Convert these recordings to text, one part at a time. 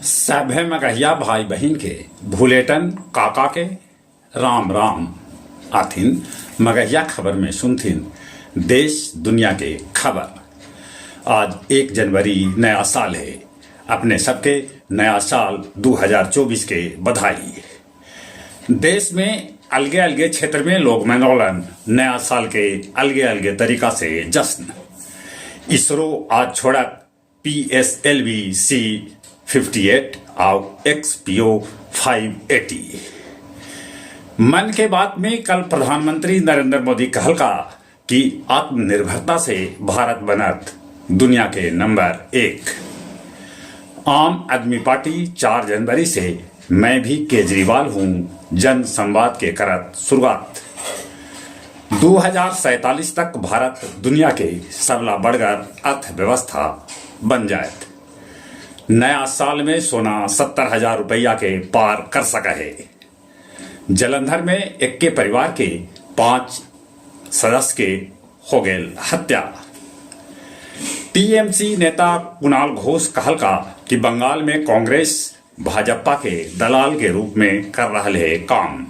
सभे मगहिया भाई बहन के भूलेटन काका के राम राम आथिन मगहिया खबर में सुनथिन देश दुनिया के खबर। आज 1 जनवरी नया साल है। अपने सबके नया साल 2024 के बधाई। देश में अलगे अलगे क्षेत्र में लोग मनौलन नया साल के अलगे अलगे तरीका से जश्न। इसरो आज छोड़क PSLV C58 और XPO 580। मन के बात में कल प्रधानमंत्री नरेंद्र मोदी कहलका कि आत्मनिर्भरता से भारत बनत दुनिया के नंबर 1। आम आदमी पार्टी 4 जनवरी से मैं भी केजरीवाल हूं जन संवाद के करत शुरुआत। 2047 तक भारत दुनिया के सबला बढ़कर अर्थव्यवस्था बन जाए। नया साल में सोना 70,000 रुपया के पार कर सका है। जलंधर में एक के परिवार के 5 सदस्य के हो गए हत्या। टीएमसी नेता कुणाल घोष कहलका कि बंगाल में कांग्रेस भाजपा के दलाल के रूप में कर रहा है काम।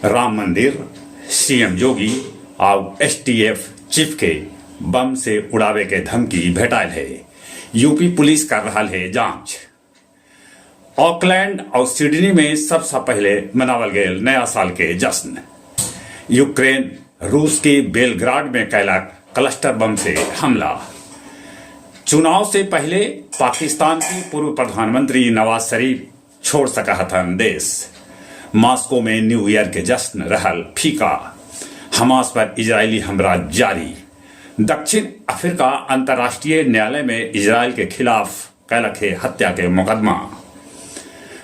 राम मंदिर सीएम योगी और STF चीफ के बम से उड़ावे के धमकी भेटायल है। यूपी पुलिस कर रहा है जांच। ऑकलैंड और सिडनी में सबसे पहले मनावल गए नया साल के जश्न। यूक्रेन रूस के बेलग्राड में कैलक क्लस्टर बम से हमला। चुनाव से पहले पाकिस्तान की पूर्व प्रधानमंत्री नवाज शरीफ छोड़ सका हथन देश। मॉस्को में न्यू ईयर के जश्न रहल फीका। हमास पर इजरायली हमला जारी। दक्षिण अफ्रीका अंतर्राष्ट्रीय न्यायालय में इजरायल के खिलाफ कैलक है हत्या के मुकदमा।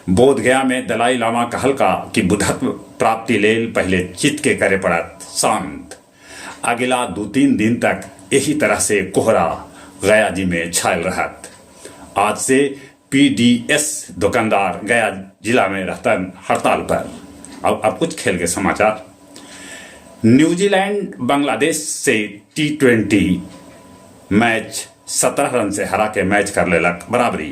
बोधगया में दलाई लामा कहलका कि बुद्धत्व प्राप्ति लेल पहले चित्त के करे पड़त शांत। अगला 2-3 दिन तक यही तरह से कोहरा गया जी में छायल रहत। आज से PDS दुकानदार गया जिला में रहतन हड़ताल पर। अब कुछ खेल के समाचार। न्यूजीलैंड बांग्लादेश से T20 मैच 17 रन से हरा के मैच कर लेलक बराबरी।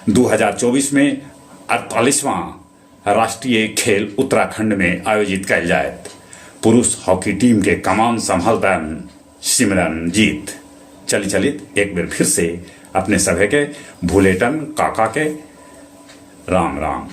2024 में 48वां राष्ट्रीय खेल उत्तराखंड में आयोजित कल जाए। पुरुष हॉकी टीम के कमान संभालतन सिमरनजीत। चलित एक बार फिर से अपने सभी के भूलेटन काका के राम राम।